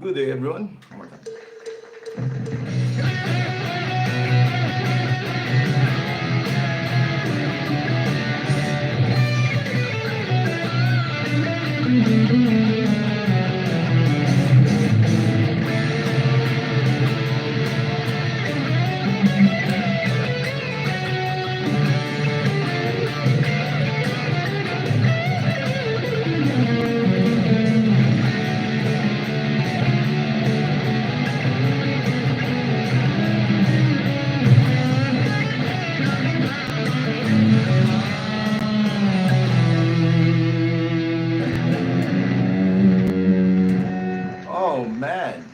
Good day, everyone. One more time. Oh man,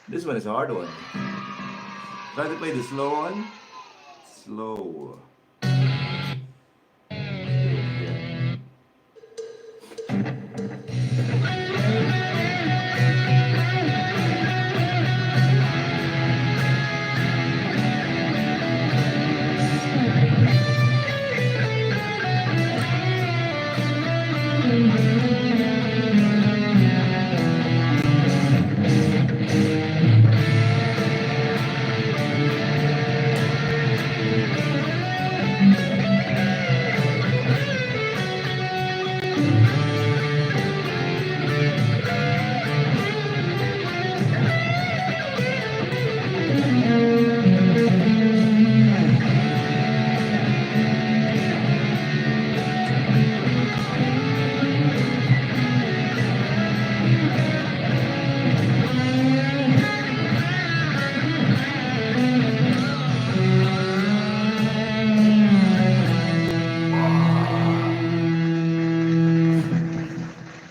this one is a hard one. Try to play the slow one. Slow. Yeah.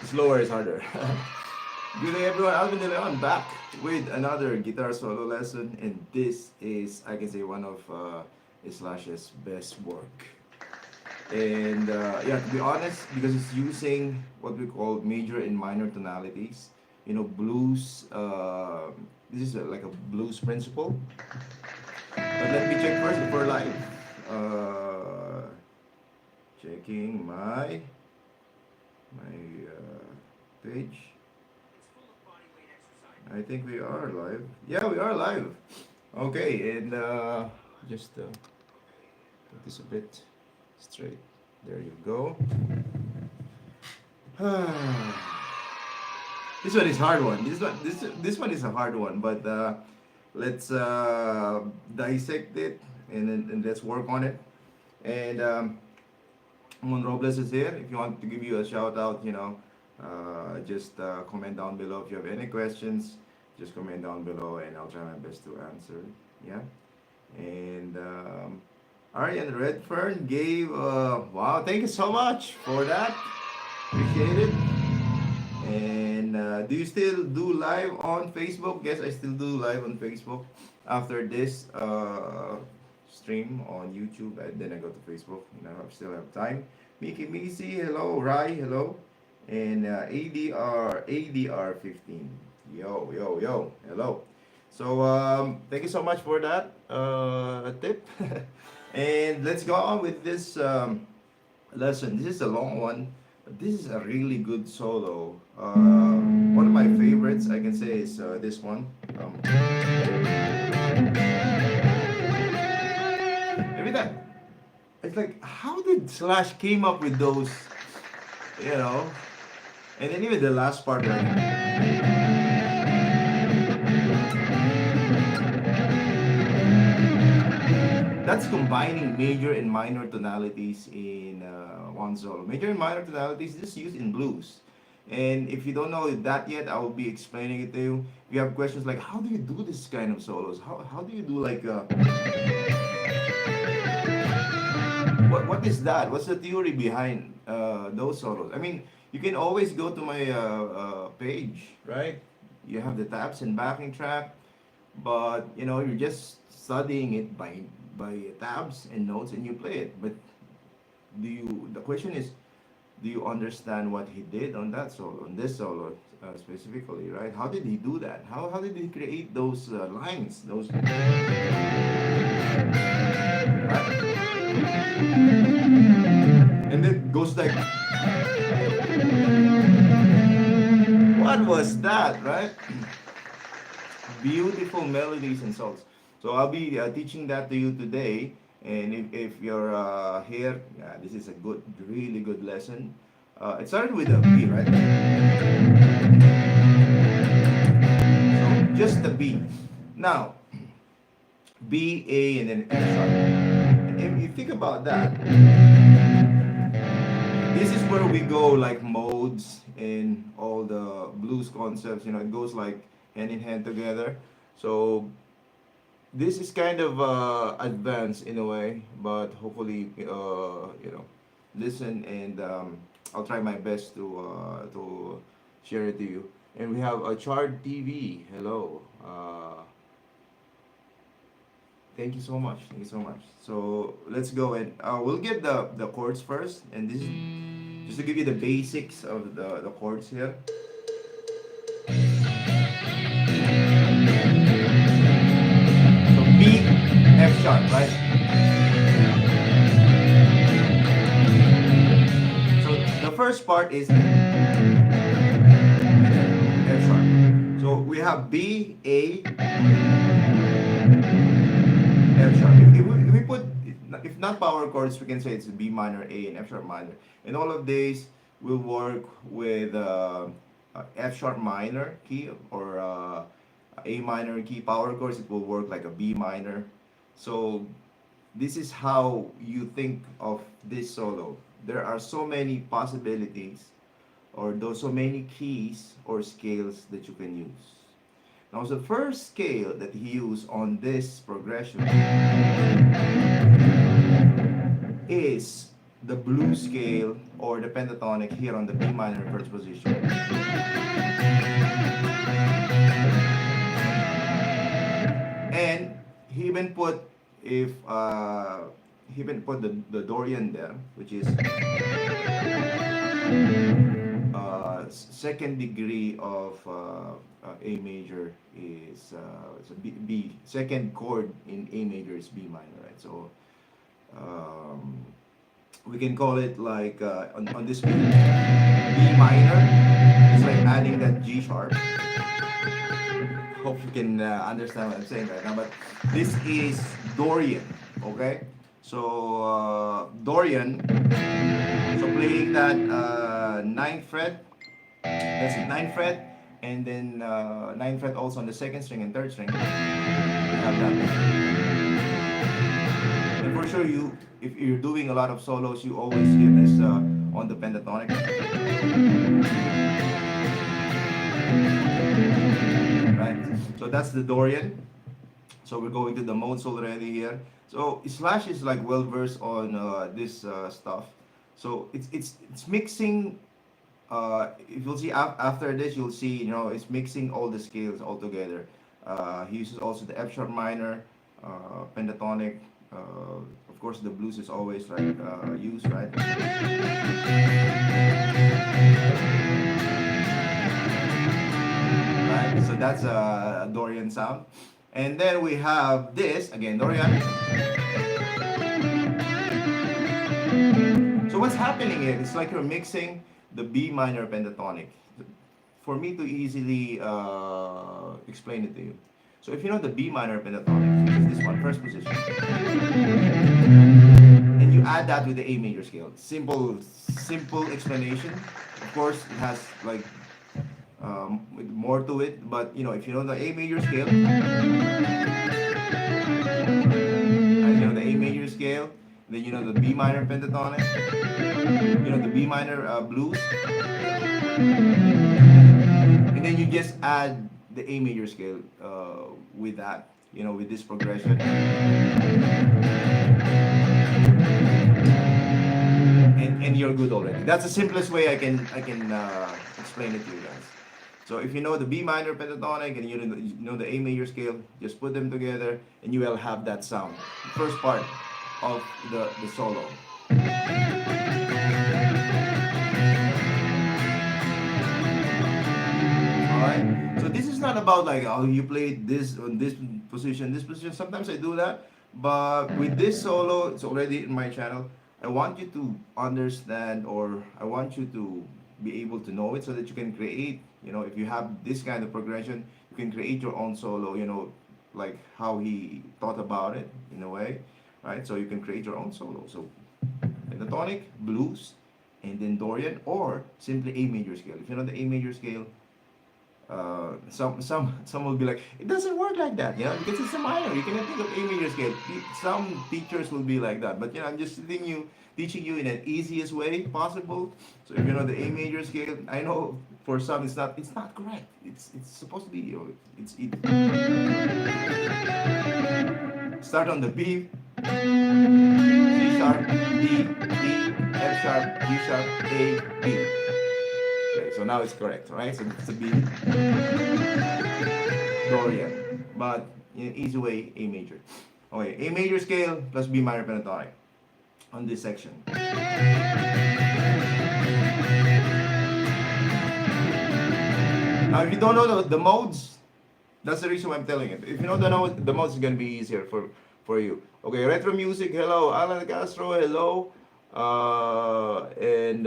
Slower is harder. Good day, everyone. Alvindeleon back with another guitar solo lesson, and this is, I can say, one of Slash's best work. And yeah, to be honest, because it's using what we call major and minor tonalities, blues. This is like a blues principle. But let me check first if we're live. Checking my page. I think we are live. Yeah, we are live. Okay, and just put this a bit straight. There you go. This one is hard one. This one is a hard one, but let's dissect it and let's work on it. And Mon Robles is here. If you want to give you a shout out, just comment down below. If you have any questions, just comment down below and I'll try my best to answer. Yeah. And Arian Redfern gave, wow, thank you so much for that. Appreciate it. And do you still do live on Facebook? Yes, I still do live on Facebook. After this stream on YouTube, and then I go to Facebook. I still have time. Mickey Missy, hello. Rai, hello. And ADR 15. Yo, hello. So thank you so much for that tip. And let's go on with this lesson. This is a long one, but this is a really good solo. One of my favorites, I can say, is this one. Every time, it's like, how did Slash came up with those, And then even the last part, that's combining major and minor tonalities in one solo. Major and minor tonalities is just used in blues. And if you don't know that yet, I will be explaining it to you. If you have questions like, how do you do this kind of solos? How do you do like, what is that? What's the theory behind those solos? I mean, you can always go to my page, right? You have the tabs and backing track, but you're just studying it by tabs and notes, and you play it. But the question is, do you understand what he did on that solo, on this solo specifically, right? How did he do that? How did he create those lines, those, right? And then goes like, What was that, right? Beautiful melodies and songs. So I'll be teaching that to you today. And if you're here, yeah, this is a good, really good lesson. It started with a B, right? So just the B. Now, B, A, and then F sharp. And if you think about that, this is where we go like modes and all the blues concepts. You know, it goes like hand in hand together. So this is kind of advanced in a way, but hopefully, you know, listen and I'll try my best to share it to you. And we have a Chord TV. Hello. Thank you so much. Thank you so much. So let's go and we'll get the chords first, and this is just to give you the basics of the chords here. So B, F sharp, right? So the first part is F sharp. So we have B, A, F sharp. If we put, if not power chords, we can say it's B minor, A, and F sharp minor. And all of these will work with F sharp minor key or A minor key. Power chords, it will work like a B minor. So this is how you think of this solo. There are so many possibilities, or those so many keys or scales that you can use. Now, the first scale that he used on this progression is the blues scale or the pentatonic here on the B minor first position. And he even put the deleon there, which is second degree of A major is B. Second chord in A major is B minor, right? So we can call it like on this B minor. It's like adding that G sharp. Hope you can understand what I'm saying right now. But this is deleon, okay? So deleon. So playing that 9th fret. That's it, 9th fret, and then 9th fret also on the 2nd string and 3rd string. We have that. And for sure, if you're doing a lot of solos, you always hear this on the pentatonic. Right? So that's the deleon. So we're going to the modes already here. So Slash is like well versed on this stuff. So it's mixing. If you'll see after this, you'll see, you know, it's mixing all the scales all together. He uses also the F sharp minor, pentatonic. Of course, the blues is always like used, right? Right. So that's a deleon sound, and then we have this again, deleon. So what's happening here? It's like you're mixing the B minor pentatonic. For me to easily explain it to you. So if you know the B minor pentatonic, which is this one, first position, and you add that with the A major scale. Simple explanation. Of course, it has like more to it, but you know, if you know the A major scale, and you know the A major scale, then you know the B minor pentatonic, you know the B minor blues, and then you just add the A major scale with that, you know, with this progression, and you're good already. That's the simplest way I can explain it to you guys. So if you know the B minor pentatonic and you know the A major scale, just put them together and you will have that sound. The first part of the solo. Alright? So this is not about like, oh, you played this on this position, this position. Sometimes I do that, but with this solo, it's already in my channel. I want you to understand, or I want you to be able to know it so that you can create You know, if you have this kind of progression, you can create your own solo, you know, like how he thought about it in a way, right? So you can create your own solo. So pentatonic, blues, and then Dorian, or simply A major scale. If you know the A major scale, some will be like, it doesn't work like that, you know, because it's a minor. You cannot think of A major scale. Some teachers will be like that, but you know, I'm just teaching you in an easiest way possible. So if you know the A major scale, I know for some it's not correct. It's supposed to be, you know, it start on the B, C sharp, D, E, F sharp, G sharp, A, B. Okay, so now it's correct, right? So it's a B, Dorian, but in an easy way, A major. Okay, A major scale plus B minor pentatonic on this section. Now, if you don't know the modes, that's the reason why I'm telling it. If you know the modes, it's gonna be easier for you. Okay, retro music. Hello, Alan Castro. Hello, and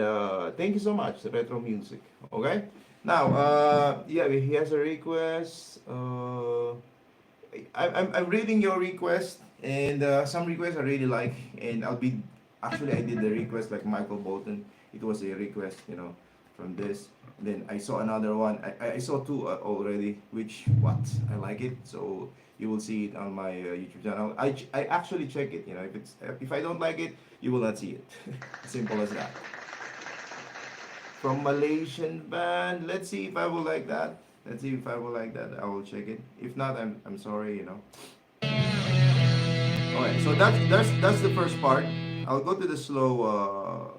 thank you so much, retro music. Okay. Now, yeah, he has a request. I'm reading your request, and some requests I really like, and I'll be actually I did the request like Michael Bolton. It was a request, you know, from this. Then I saw another one. I saw two already, which what I like it. So you will see it on my YouTube channel. I actually check it. You know, if I don't like it, you will not see it. Simple as that. From Malaysian band. Let's see if I will like that. Let's see if I will like that. I will check it. If not, I'm sorry. You know. Alright. So that's the first part. I'll go to the slow.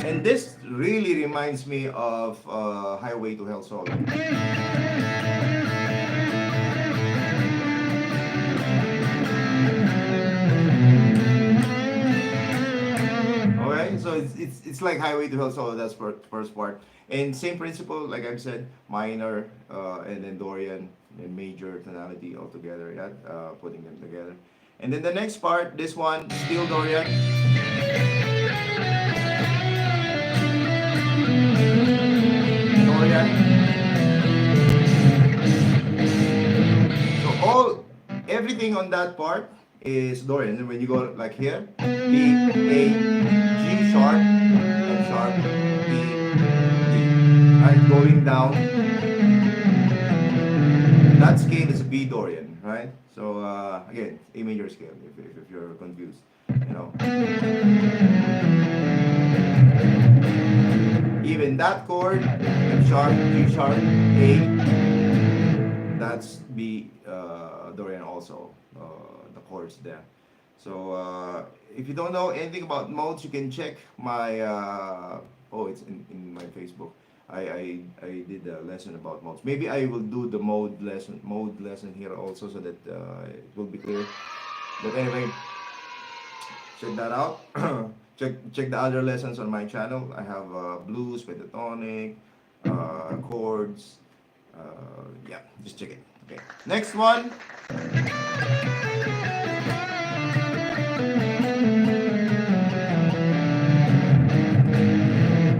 And this really reminds me of Highway to Hell solo. Okay, so it's like Highway to Hell solo. That's first part, and same principle, like I've said, minor and then Dorian and major tonality all together. Yeah, putting them together, and then the next part, this one, still Dorian. So everything on that part is Dorian. And when you go like here, B, A, G sharp, F sharp, B, D. Right, going down. That scale is a B Dorian, right? So again, A major scale. If you're confused, you know. Even that chord, F sharp, G sharp, A, that's B Dorian also, the chords there. So if you don't know anything about modes, you can check my, oh, it's in my Facebook. I did a lesson about modes. Maybe I will do the mode lesson here also so that it will be clear. But anyway, check that out. Check the other lessons on my channel. I have blues, pentatonic, chords. Yeah, just check it. Okay. Next one.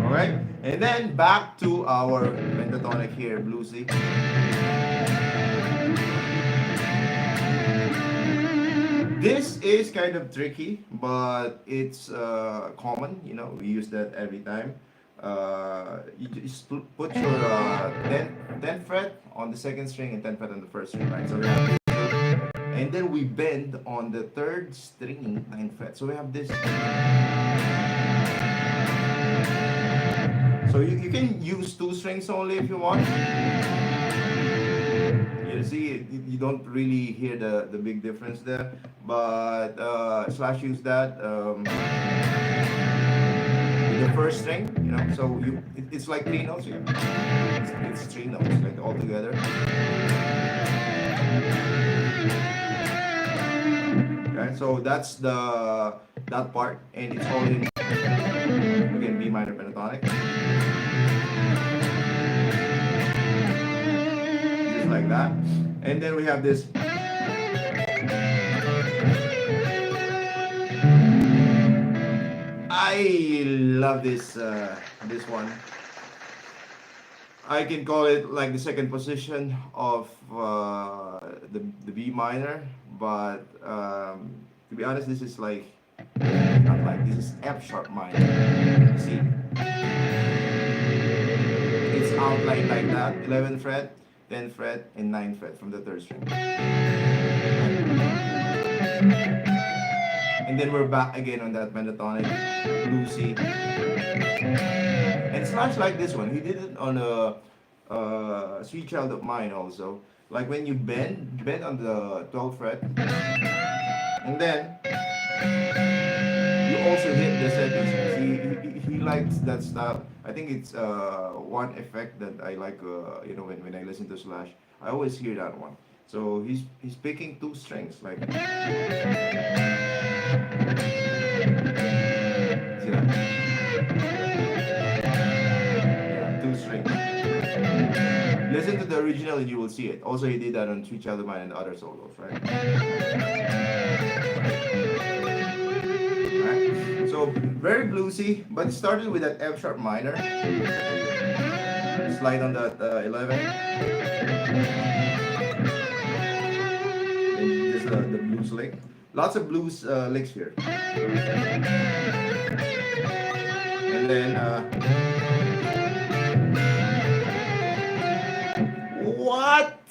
All right, and then back to our pentatonic here, bluesy. This is kind of tricky, but it's common. You know, we use that every time. You just put your 10th fret on the second string and 10th fret on the first string, right? So we have this, and then we bend on the third string 9th fret. So we have this. So you can use 2 strings only if you want. You see, you don't really hear the big difference there, but Slash use that with the first string, you know. So it's like 3 notes here. It's 3 notes, like all together. Okay, so that's that part, and it's all in again B minor pentatonic. Like that, and then we have this I love this one. I can call it like the second position of the B minor, but to be honest, this is like not like this is F sharp minor. See, it's outlined like that: 11th fret, 10th fret, and 9th fret from the third string. And then we're back again on that pentatonic bluesy. And slash like this one, he did it on a Sweet Child of Mine also. Like when you bend on the 12th fret, and then you also hit the settings. He likes that style. I think it's one effect that I like. You know, when I listen to Slash, I always hear that one. So he's picking two strings like. See that? Yeah, two strings. Listen to the original and you will see it. Also, he did that on Sweet Child of Mine and other solos, right? Right? So very bluesy, but it started with that F sharp minor. Slide on that 11. And just the blues lick. Lots of blues licks here. And then what?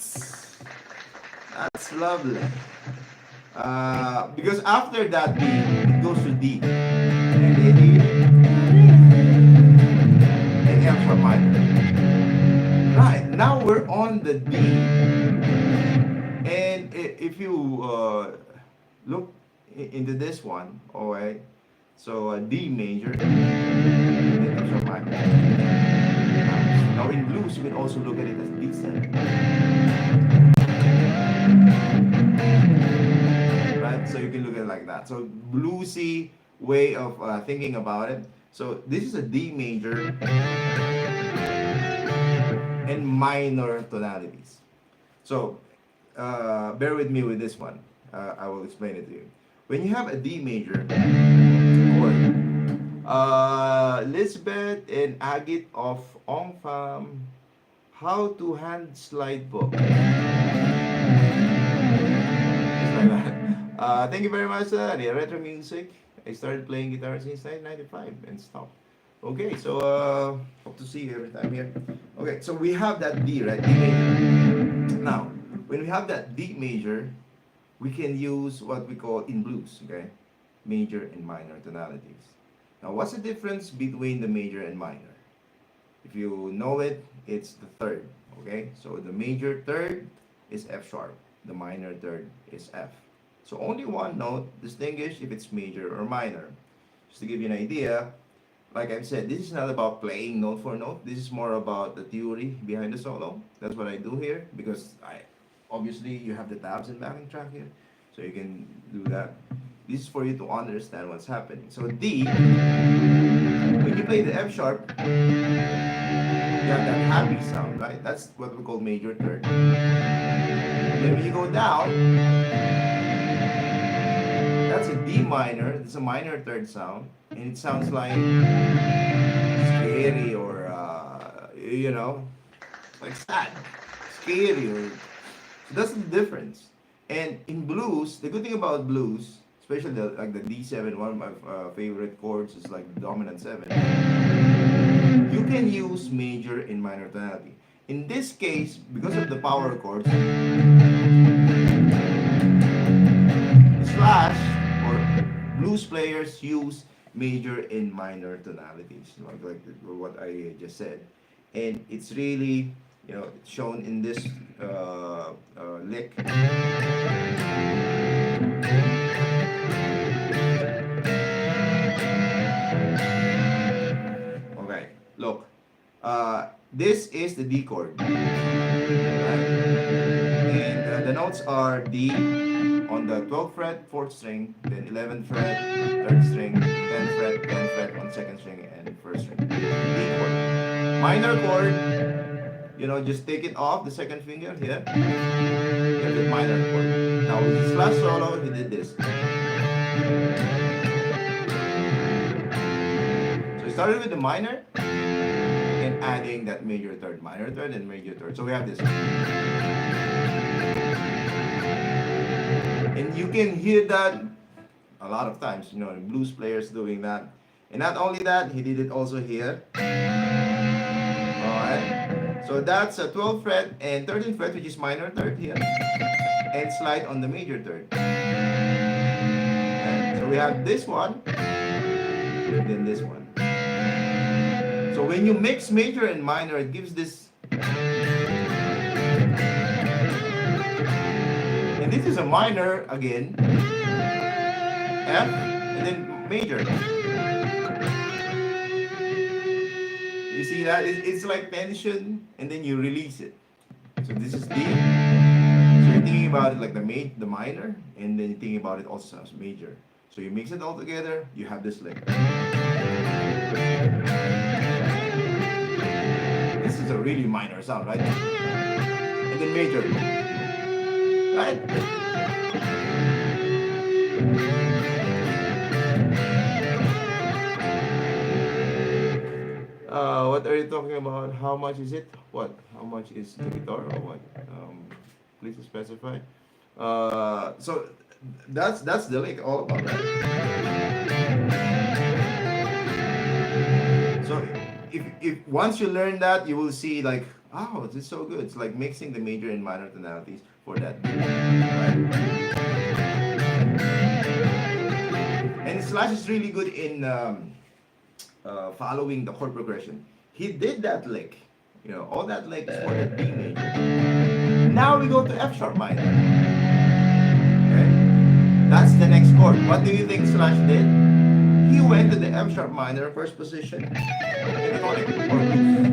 That's lovely. Because after that B, it goes to D. And F sharp minor. Right, now we're on the D. And if you look into this one, alright, so D major, and F sharp minor. Now in blues, you can also look at it as D7. Right, so you can look at it like that. So bluesy way of thinking about it. So this is a D major and minor tonalities. So bear with me with this one. I will explain it to you. When you have a D major chord, Lisbeth and Agit of Ongfam, How to Hand Slide book. Thank you very much, Retro Music. I started playing guitar since 1995 and stopped. Okay, so hope to see you every time here. Okay, so we have that D, right? D major. Now, when we have that D major, we can use what we call in blues, okay? Major and minor tonalities. Now, what's the difference between the major and minor? If you know it, it's the third, okay? So the major third is F sharp. The minor third is F. So only one note, distinguish if it's major or minor. Just to give you an idea, like I've said, this is not about playing note for note. This is more about the theory behind the solo. That's what I do here because obviously you have the tabs and backing track here. So you can do that. This is for you to understand what's happening. So D, when you play the F sharp, you have that happy sound, right? That's what we call major third. Then when you go down, that's a D minor. It's a minor third sound, and it sounds like scary or you know, like sad, scary. Or so that's the difference. And in blues, the good thing about blues, especially like the D7, one of my favorite chords is like the dominant 7. You can use major and minor tonality. In this case, because of the power chords, Slash or blues players use major and minor tonalities, like what I just said, and it's really, you know, shown in this lick. Okay, look, this is the D chord, right? And the notes are D on the 12th fret, 4th string, then 11th fret, 3rd string, 10th fret, 10th fret on 2nd string and 1st string. D chord. Minor chord, you know, just take it off the 2nd finger here. You have the minor chord. Now with this last solo, he did this. started with the minor and adding that major third, minor third, and major third. So we have this. And you can hear that a lot of times, you know, the blues players doing that. And not only that, he did it also here. Alright. So that's a 12th fret and 13th fret, which is minor third here. And slide on the major third. Okay. So we have this one, and then this one. So when you mix major and minor, it gives this. And this is a minor again, F, and then major. You see that? It's like tension, and then you release it. So this is D. So you're thinking about it like the minor, and then you're thinking about it also as major. So you mix it all together, you have this lick. This is a really minor sound, right? And then major. Right? What are you talking about? How much is it? What? How much is the guitar or what? Please specify. So that's the lick all about, right? So if once you learn that, you will see like, oh, this is so good. It's like mixing the major and minor tonalities for that. Right? And Slash is really good in following the chord progression. He did that lick. You know, all that lick is for the D major. Now we go to F sharp minor. Okay? That's the next chord. What do you think Slash did? He went to the F sharp minor, first position, and tonic or blues.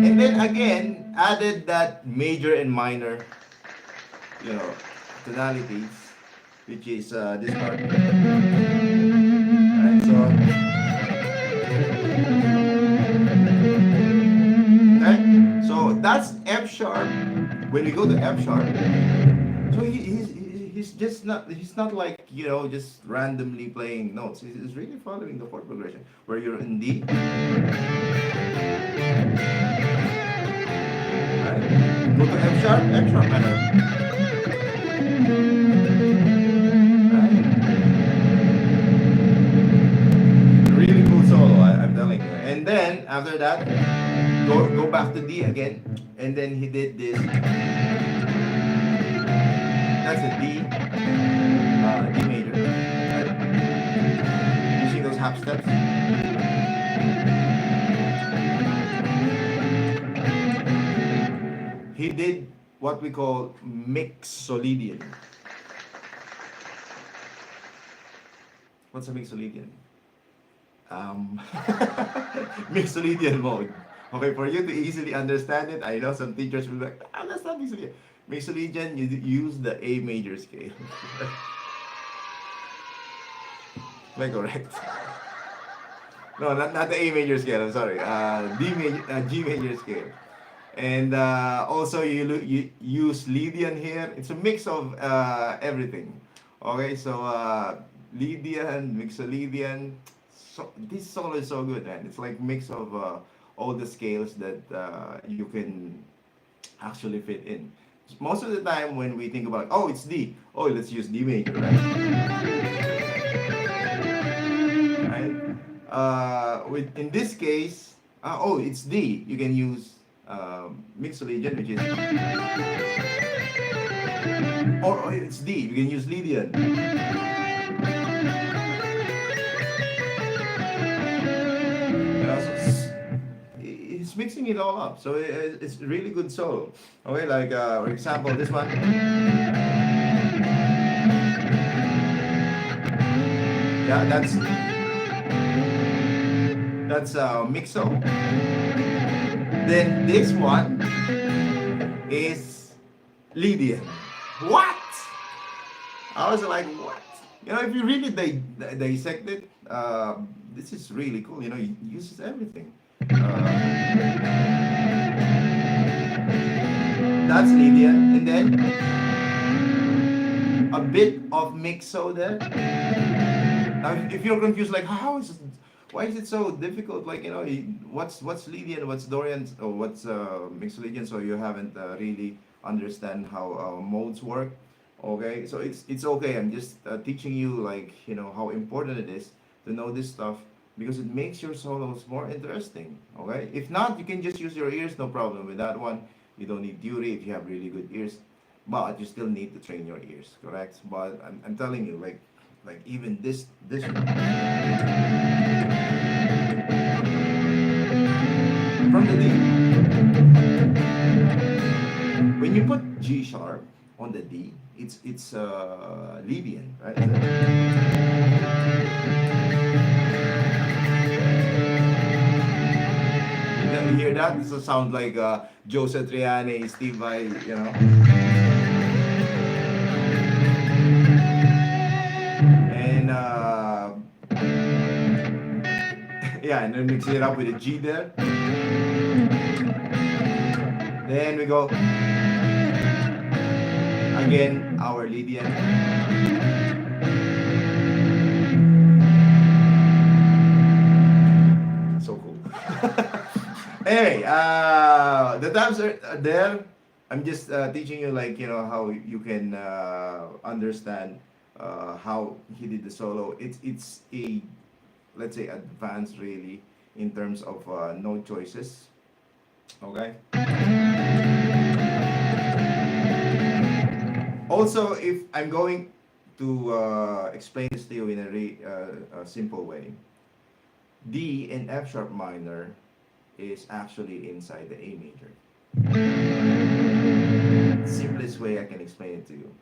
And then again, added that major and minor, you know, tonalities, which is this part. Alright, so okay, so that's F sharp. When we go to F sharp, so he's just not, he's not like, you know, just randomly playing notes. He's really following the chord progression where you're in D. Right. Go to F sharp minor. Right. Really cool solo, I'm telling you. And then after that, go back to D again, and then he did this. That's a D, D major. Right? You see those half steps? He did what we call mixolydian. What's a mixolydian? Mixolydian mode. Okay, for you to easily understand it, I know some teachers will be like, ah, that's not mixolydian. Mixolydian, you use the A major scale. Am I correct? No, not the A major scale, I'm sorry. G major scale. And also you use Lydian here. It's a mix of everything. Okay, so Lydian, mixolydian. So this solo is so good, man. It's like mix of all the scales that you can actually fit in. Most of the time when we think about, oh, it's D. Oh, let's use D major, right? Right? In this case, oh, it's D. You can use mixolydian, which is, or it's D. You can use Lydian. He's mixing it all up, so it's really good solo. Okay, like for example, this one. Yeah, that's mixo. Then this one is Lydian. What? I was like, what? You know, if you really dissect it, this is really cool. You know, it uses everything. That's Lydian, and then a bit of mixo there. Now, if you're confused, like how is it, why is it so difficult? Like what's Lydian, what's Dorian, or what's Mixolydian? So you haven't really understand how modes work. Okay, so it's okay. I'm just teaching you like how important it is to know this stuff because it makes your solos more interesting. Okay, if not, you can just use your ears, no problem with that one. You don't need theory if you have really good ears, but you still need to train your ears, correct? But I'm telling you, like even this from the D, when you put G sharp on the D, it's Lydian, right? You hear that? This will sound like Joe Satriani, Steve Vai. And yeah, and then mix it up with a G there. Then we go again, our Lydian. So cool. Anyway, the tabs are there. I'm just teaching you like how you can understand how he did the solo. It's a, let's say, advanced really in terms of note choices. Okay. Also, if I'm going to explain this to you in a simple way, D in F sharp minor is actually inside the A major. Simplest way I can explain it to you.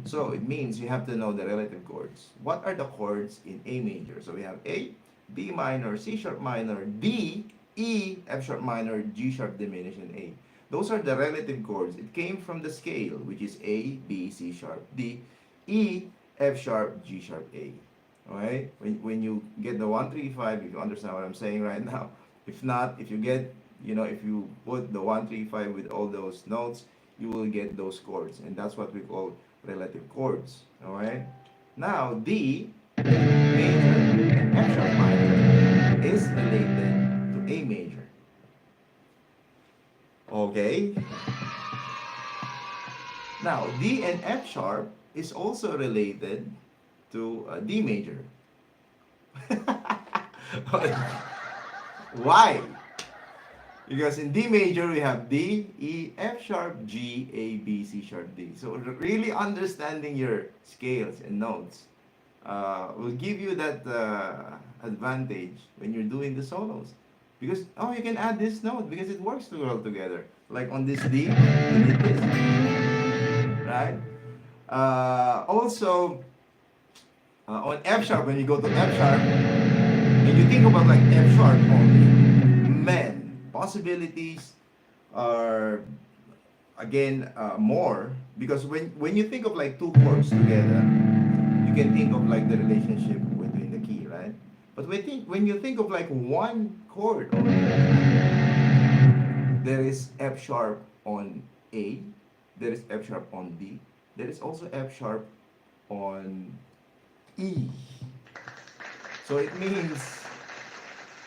So it means you have to know the relative chords. What are the chords in A major? So we have A, B minor, C sharp minor, D, E, F sharp minor, G sharp diminished, and A. Those are the relative chords. It came from the scale, which is A, B, C sharp, D, E, F sharp, G sharp, A. Alright? When you get the 1, 3, 5, if you understand what I'm saying right now. If not, if you get, if you put the 1, 3, 5 with all those notes, you will get those chords. And that's what we call relative chords. Alright? Now, D major and F sharp minor is related to A major. Okay? Now, D and F sharp is also related to D major. Why? Because in D major we have D, E, F sharp, G, A, B, C sharp, D. So really understanding your scales and notes will give you that advantage when you're doing the solos. Because, you can add this note because it works too well together. Like on this D, you need this. Right? Also, on F sharp, when you go to F sharp, and you think about like F sharp only, man, possibilities are again more, because when you think of like two chords together, you can think of like the relationship between the key, right? But when you think of like one chord only, there is F sharp on A, there is F sharp on D, there is also F sharp on E. So it means,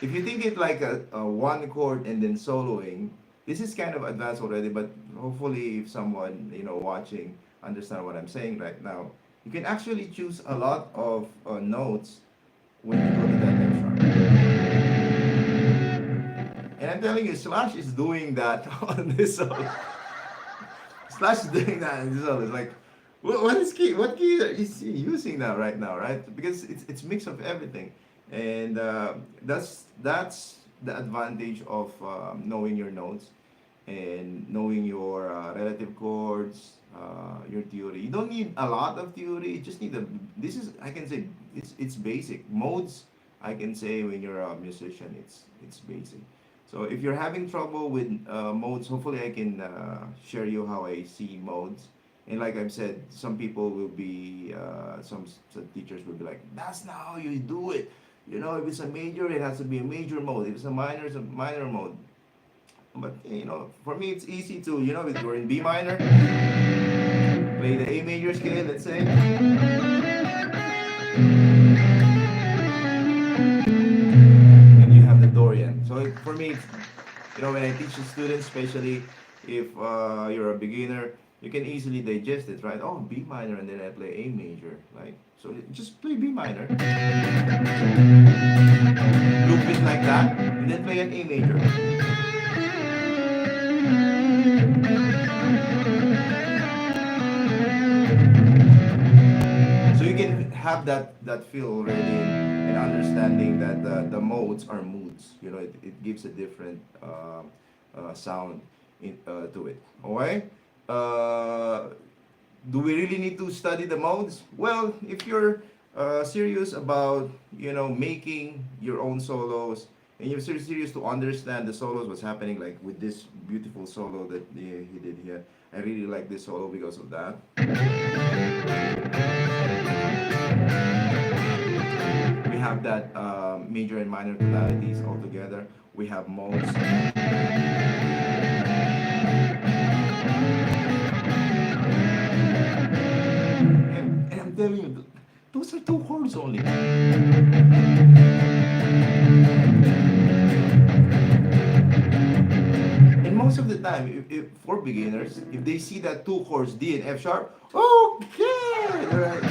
if you think it like a one chord and then soloing, this is kind of advanced already, but hopefully if someone watching understand what I'm saying right now, you can actually choose a lot of notes when you go to that F sharp. And I'm telling you, Slash is doing that on this solo. Slash is doing that on this solo. It's like, what key is he using now right now, right? Because it's mix of everything. And that's the advantage of knowing your notes and knowing your relative chords, your theory. You don't need a lot of theory. You just need I can say it's basic. Modes, I can say when you're a musician, it's basic. So if you're having trouble with modes, hopefully I can share you how I see modes. And like I've said, some people will be, some teachers will be like, that's not how you do it. If it's a major, it has to be a major mode. If it's a minor, it's a minor mode. But, for me, it's easy to, if you're in B minor, play the A major scale, let's say. me, when I teach the students, especially if you're a beginner, you can easily digest it, right? Oh, B minor, and then I play A major, like so. Just play B minor, loop it like that, and then play an A major. So you can have that feel already, and understanding that the modes are moods. It gives a different sound to it. Okay. Uh, do we really need to study the modes? Well, if you're serious about making your own solos, and you're serious to understand the solos, what's happening, like with this beautiful solo that he did here. I really like this solo because of that. We have that major and minor tonalities all together. We have modes. And I'm telling you, those are two chords only. And most of the time, if for beginners, if they see that two chords, D and F sharp, okay, right.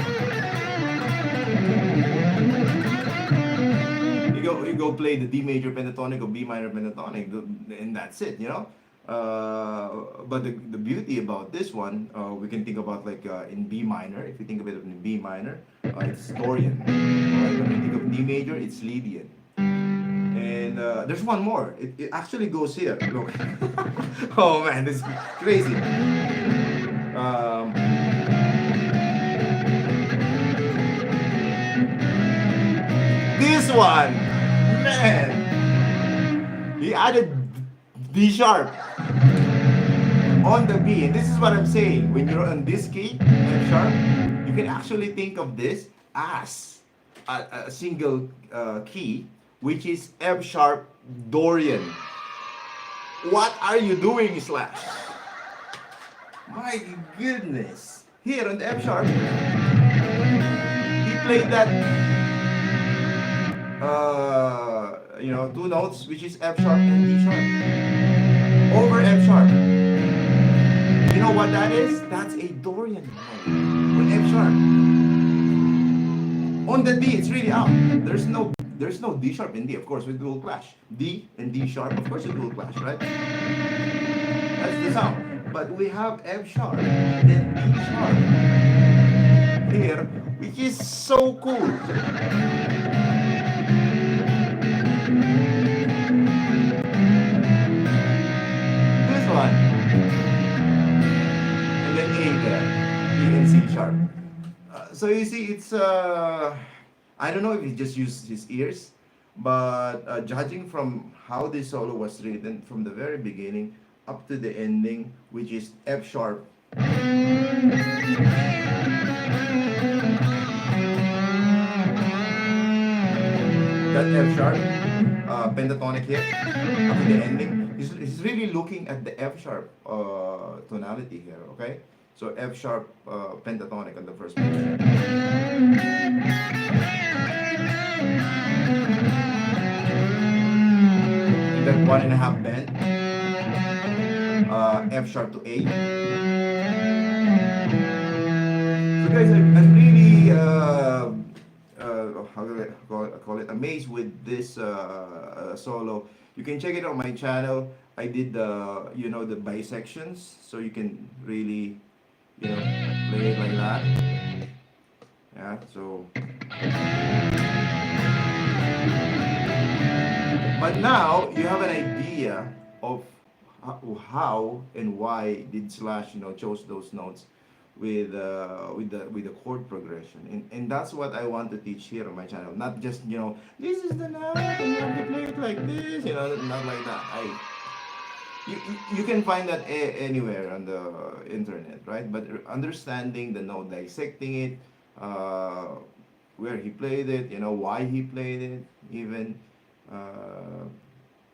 You go play the D major pentatonic or B minor pentatonic, and that's it, But the beauty about this one, we can think about like in B minor. If you think of it in B minor, it's Dorian. Right? When you think of D major, it's Lydian. And there's one more. It actually goes here. Look. Oh man, this is crazy. This one, man, he added D sharp on the B, and this is what I'm saying. When you're on this key, F sharp, you can actually think of this as a single key, which is F sharp Dorian. What are you doing, Slash? My goodness. Here on the F sharp, he played that, two notes, which is F sharp and D sharp, over F sharp. You know what that is? That's a Dorian note on F sharp. On the D, it's really out. There's no D sharp in D. Of course, it will clash. D and D sharp, of course, it will clash, right? That's the sound. But we have F sharp and then D sharp here, which is so cool. This one, and then A there, E and C sharp. So you see, it's I don't know if he just used his ears, but judging from how this solo was written from the very beginning up to the ending, which is F sharp. That F sharp, pentatonic here, up to the ending. He's really looking at the F sharp tonality here, okay? So F sharp pentatonic on the first page. And then 1.5 bend. F sharp to A. So guys, I'm really how do I call it, amazed with this solo. You can check it on my channel. I did the the bisections, so you can really play it like that. Yeah, so. But now you have an idea of how and why did Slash chose those notes with the chord progression, and that's what I want to teach here on my channel. Not just this is the note and you have to play it like this, not like that. You can find that anywhere on the internet, right? But understanding the note, dissecting it, where he played it, why he played it, even.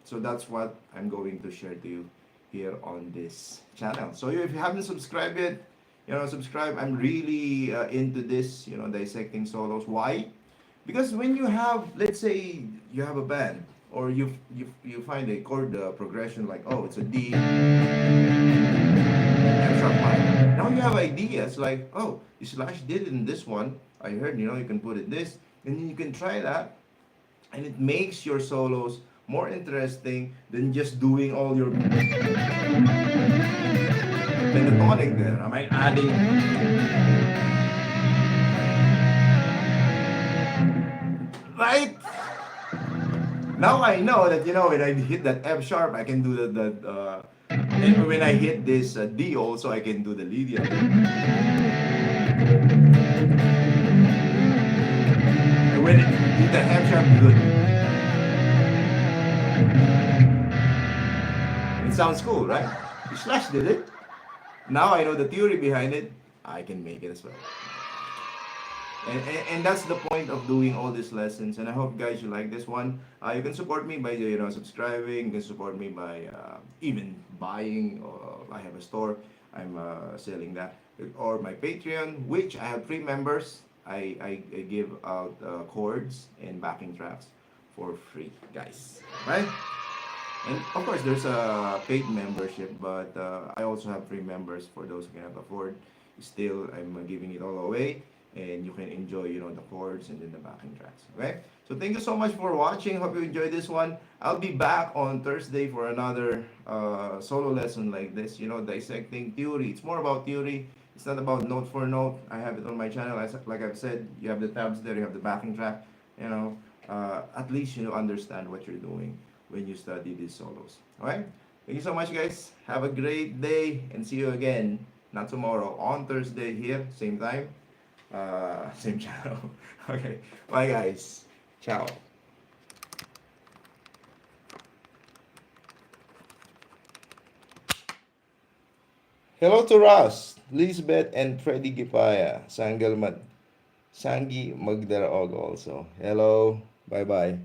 So that's what I'm going to share to you here on this channel. So if you haven't subscribed yet, subscribe. I'm really into this, dissecting solos. Why? Because when you have, let's say, you have a band or you find a chord progression like, oh, it's a D, F sharp minor. Now you have ideas like, oh, Slash did it in this one. I heard, you can put it this, and then you can try that, and it makes your solos more interesting than just doing all your pentatonic there. Am I adding? Right? Now I know that when I hit that F sharp, I can do and when I hit this D also, I can do the lead. And when it hit the F sharp, good. It sounds cool, right? Slash did it. Now I know the theory behind it. I can make it as well. And that's the point of doing all these lessons, and I hope guys you like this one. You can support me by subscribing. You can support me by even buying. I have a store, I'm selling that, or my Patreon, which I have free members. I give out chords and backing tracks for free, guys, right? And of course there's a paid membership, but I also have free members for those who cannot afford. Still, I'm giving it all away, and you can enjoy the chords and then the backing tracks. Okay, so thank you so much for watching. Hope you enjoyed this one. I'll be back on Thursday for another solo lesson like this, dissecting theory. It's more about theory. It's not about note for note. I have it on my channel. Like I've said, you have the tabs there, you have the backing track. At least you understand what you're doing when you study these solos. Alright, thank you so much, guys. Have a great day, and see you again, not tomorrow, on Thursday here, same time, same channel. Okay, bye guys. Ciao. Hello to Ross, Lisbeth, and Freddy Gipaya, Sangi Magdaraog also. Hello, bye bye.